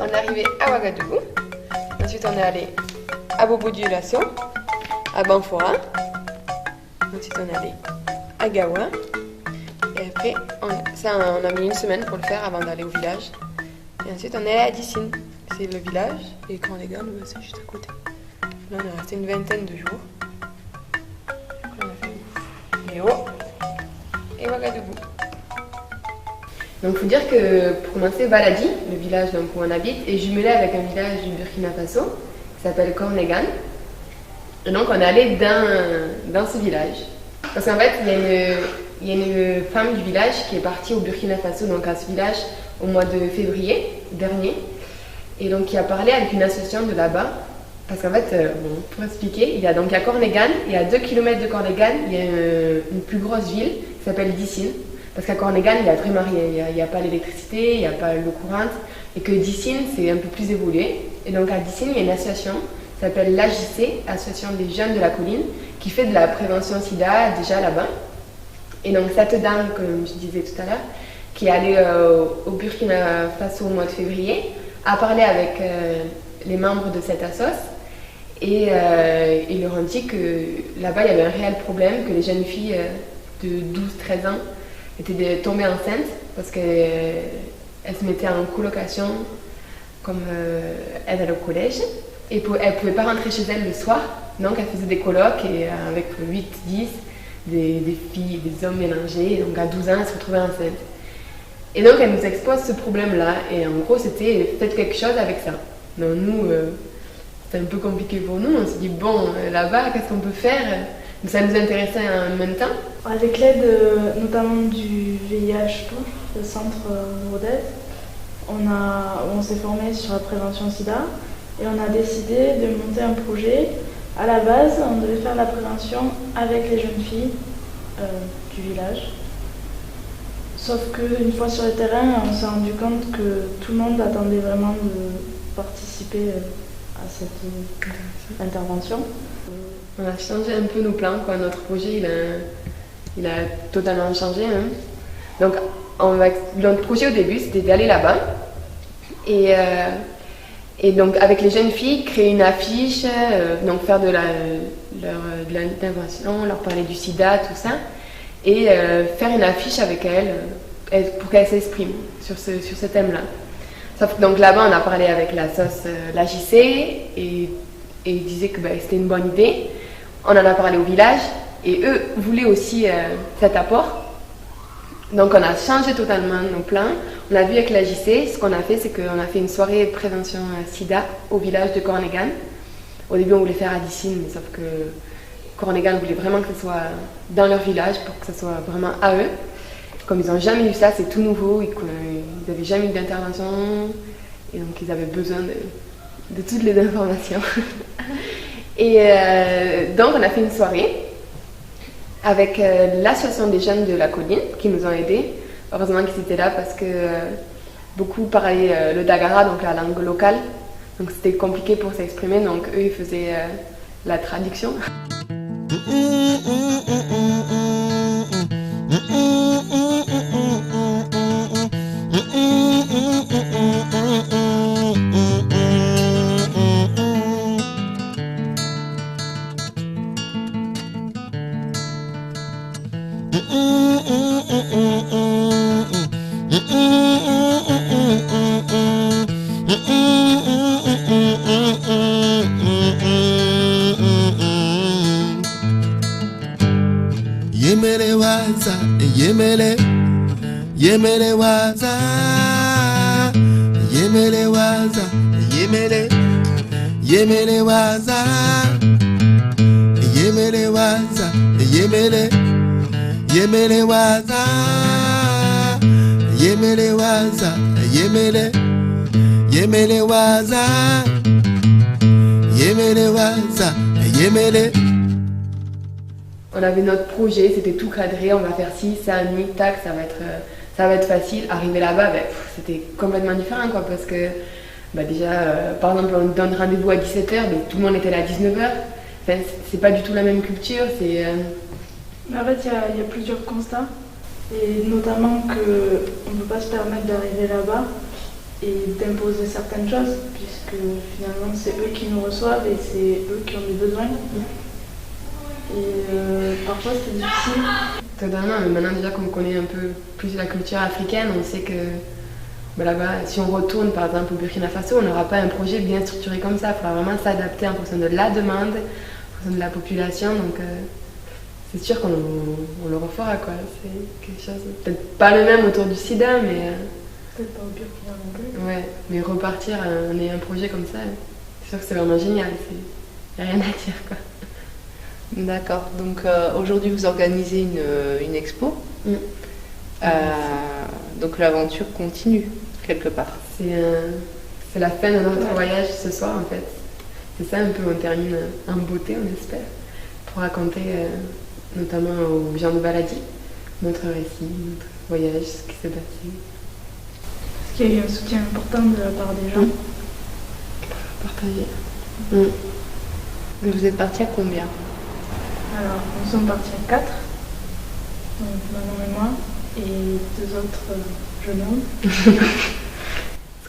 on est arrivé à Ouagadougou. Ensuite, on est allé à Bobo-Dioulasso, à Banfora. Ensuite, on est allé à Gawa. Et après, on a mis une semaine pour le faire avant d'aller au village. Et ensuite, on est allé à Dissine. C'est le village. Et quand les gars, c'est juste à côté. Là, on est resté une vingtaine de jours. Après, on a fait Léo et Ouagadougou. Donc, il faut dire que pour commencer, Baladi, le village donc, où on habite, est jumelé avec un village du Burkina Faso qui s'appelle Kornegan. Et donc, on est allé dans ce village. Parce qu'en fait, il y a une femme du village qui est partie au Burkina Faso, donc à ce village, au mois de février dernier. Et donc, qui a parlé avec une association de là-bas. Parce qu'en fait, pour expliquer, il y a donc à Kornegan, et à 2 km de Kornegan, il y a une plus grosse ville qui s'appelle Dissine. Parce qu'à Kornegan, il n'y a vraiment rien. Il n'y a pas l'électricité, il n'y a pas l'eau courante. Et que Dissine, c'est un peu plus évolué. Et donc à Dissine, il y a une association qui s'appelle l'AJC, Association des Jeunes de la Colline, qui fait de la prévention sida déjà là-bas. Et donc cette dame, comme je disais tout à l'heure, qui est allée au Burkina Faso au mois de février, a parlé avec les membres de cette assoce. Et ils leur ont dit que là-bas, il y avait un réel problème, que les jeunes filles de 12-13 ans étaient tombées enceintes parce qu'elles se mettaient en colocation comme elles allaient au collège. Et elles ne pouvaient pas rentrer chez elles le soir, donc elles faisaient des colocs et avec 8-10, des filles et des hommes mélangés. Et donc à 12 ans, elles se retrouvaient enceintes. Et donc elles nous exposent ce problème-là. Et en gros, c'était faites quelque chose avec ça. Donc nous, c'était un peu compliqué pour nous. On s'est dit, bon, là-bas, qu'est-ce qu'on peut faire? Ça nous intéressait en même temps. Avec l'aide notamment du VIH, le centre Rodez, on s'est formé sur la prévention sida et on a décidé de monter un projet. À la base, on devait faire la prévention avec les jeunes filles du village. Sauf qu'une fois sur le terrain, on s'est rendu compte que tout le monde attendait vraiment de participer à cette intervention. On a changé un peu nos plans, quoi. Notre projet, il a totalement changé. Hein. Donc, notre projet au début, c'était d'aller là-bas et donc avec les jeunes filles, créer une affiche, donc faire de l'intervention, leur parler du sida, tout ça, et faire une affiche avec elles pour qu'elles s'expriment sur ce thème-là. Sauf que donc là-bas, on a parlé avec l'AJC et ils disaient que c'était une bonne idée. On en a parlé au village et eux voulaient aussi cet apport. Donc on a changé totalement nos plans. On a vu avec l'AJC, ce qu'on a fait, c'est qu'on a fait une soirée prévention sida au village de Kornegan. Au début, on voulait faire à Dissine, mais sauf que Kornegan voulait vraiment que ce soit dans leur village pour que ce soit vraiment à eux. Comme ils n'ont jamais eu ça, c'est tout nouveau, ils n'avaient jamais eu d'intervention et donc ils avaient besoin de toutes les informations. Et donc on a fait une soirée avec l'association des jeunes de la colline qui nous ont aidés. Heureusement qu'ils étaient là parce que beaucoup parlaient le Dagara, donc la langue locale. Donc c'était compliqué pour s'exprimer, donc eux ils faisaient la traduction. Yemele waza, yemele, yemele waza, yemele waza, yemele, yemele waza, yemele waza, yemele, yemele waza, yemele waza, yemele, yemele waza, yemele waza, yemele. On avait notre projet, c'était tout cadré, on va faire ci, ça, nuit, tac, ça va être facile. Arriver là-bas, c'était complètement différent, quoi, parce que déjà, par exemple, on donne rendez-vous à 17h, mais tout le monde était là à 19h. Enfin, c'est pas du tout la même culture. Mais en fait, il y a plusieurs constats, et notamment qu'on ne peut pas se permettre d'arriver là-bas et d'imposer certaines choses, puisque finalement c'est eux qui nous reçoivent et c'est eux qui ont des besoins. Et parfois c'est difficile. Totalement, mais maintenant déjà qu'on connaît un peu plus la culture africaine, on sait que là-bas, si on retourne par exemple au Burkina Faso, on n'aura pas un projet bien structuré comme ça. Il faudra vraiment s'adapter en fonction de la demande, en fonction de la population. Donc c'est sûr qu'on le refera, quoi. C'est quelque chose, peut-être pas le même autour du sida, mais Peut-être pas au Burkina non plus. ouais, mais repartir en ayant un projet comme ça, c'est sûr que c'est vraiment génial. Il n'y a rien à dire, quoi. D'accord, donc aujourd'hui vous organisez une expo. Donc l'aventure continue quelque part. C'est la fin de notre voyage ce soir en fait. C'est ça un peu, on termine en beauté on espère, pour raconter notamment aux gens de Baladi notre récit, notre voyage, ce qui s'est passé. Parce qu'il y a eu un soutien important de la part des gens. Partager. Vous êtes partis à combien? Alors, nous sommes partis à 4, donc Manon et moi, et 2 autres jeunes hommes.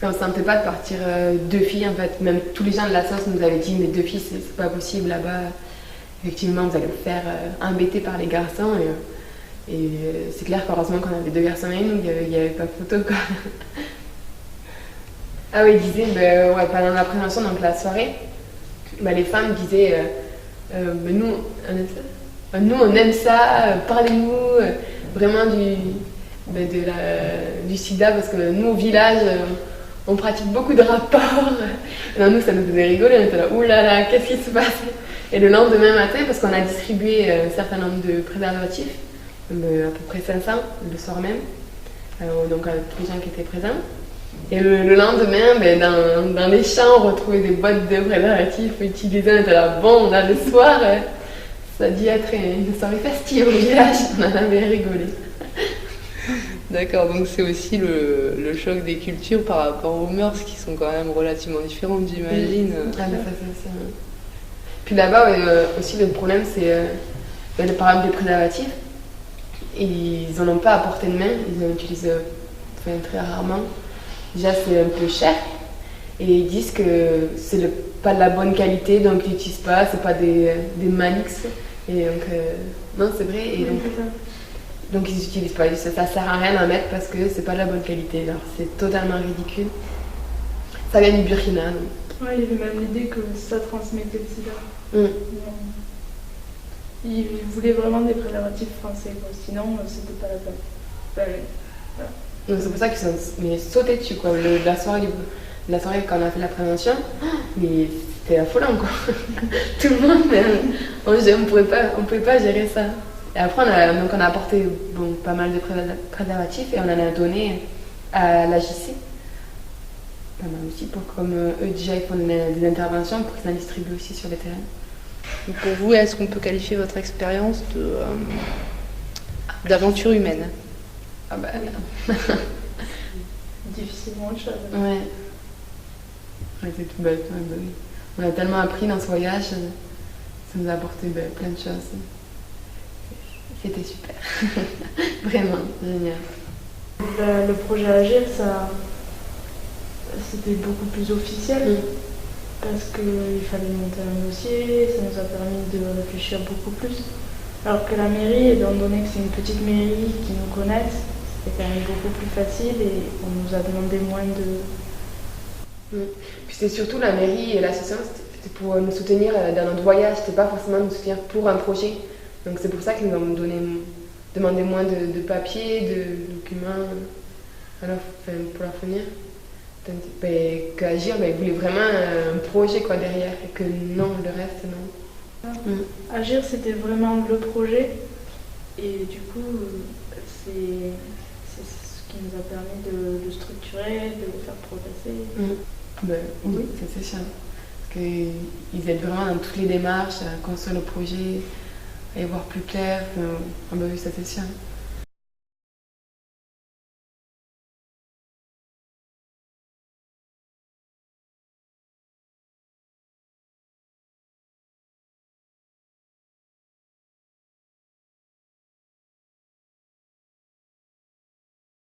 Parce qu'on ne sentait pas de partir 2 filles en fait. Même tous les gens de la sauce nous avaient dit mais 2 filles c'est pas possible là-bas. Effectivement vous allez vous faire embêter par les garçons et c'est clair qu'heureusement qu'on avait 2 garçons et nous, il n'y avait pas photo quoi. Ah oui, ils disaient, ouais, pendant la présentation, donc la soirée, les femmes disaient nous on aime ça, parlez-nous vraiment du sida parce que nous au village on pratique beaucoup de rapports. Et non, nous ça nous faisait rigoler, on était là, oulala, qu'est-ce qui se passe? Et le lendemain matin, parce qu'on a distribué un certain nombre de préservatifs, à peu près 500 le soir même, donc à tous les gens qui étaient présents. Et le lendemain, dans les champs, on retrouvait des boîtes de préservatifs utilisés. On était là, bon, là, le soir, ça a dû être une soirée festive au village. On en avait rigolé. D'accord, donc c'est aussi le choc des cultures par rapport aux mœurs qui sont quand même relativement différentes, j'imagine. Ah, ça c'est ça. Puis là-bas, aussi, le problème, c'est par exemple des préservatifs. Ils n'en ont pas à portée de main, ils en utilisent très rarement. Déjà, c'est un peu cher. Et ils disent que c'est pas de la bonne qualité, donc ils n'utilisent pas, c'est pas des Manix. Et donc, non, c'est vrai. Et donc ils n'utilisent pas. Ça sert à rien d'en mettre parce que c'est pas de la bonne qualité. Alors, c'est totalement ridicule. Ça vient du Burkina. Donc. Ouais, il y avait même l'idée que ça transmettait le sida. Ils voulaient vraiment des préservatifs français, quoi. Sinon c'était pas la peine. Donc c'est pour ça qu'ils sont sautés dessus, quoi. La soirée quand on a fait la prévention, mais c'était affolant, quoi. Tout le monde, on pouvait pas gérer ça. Et après on a apporté pas mal de préservatifs et on en a donné à la JC. Pas mal aussi, comme eux déjà ils font des interventions pour qu'ils en distribuent aussi sur les terrains. Donc pour vous, est-ce qu'on peut qualifier votre expérience d'aventure humaine? Ah bah oui. Difficilement autre chose. Ouais. C'était tout bête. On a tellement appris dans ce voyage, ça nous a apporté plein de choses. C'était super. Vraiment, génial. Le projet Agir, c'était beaucoup plus officiel. Parce qu'il fallait monter un dossier, ça nous a permis de réfléchir beaucoup plus. Alors que la mairie, étant donné que c'est une petite mairie qui nous connaissent, c'était quand même beaucoup plus facile et on nous a demandé moins de... Puis c'était surtout la mairie et l'association, c'était pour nous soutenir dans notre voyage, c'était pas forcément nous soutenir pour un projet. Donc c'est pour ça qu'ils nous ont demandé moins de papiers, de documents pour leur fournir. Qu'Agir, ils voulaient vraiment un projet quoi, derrière, et que non, le reste, non. Agir, c'était vraiment le projet, et du coup, c'est ce qui nous a permis de structurer, de le faire progresser. Oui, c'est sûr. Parce qu'ils aident vraiment dans toutes les démarches, à construire le projet, à y voir plus clair. Oui, ça c'est sûr.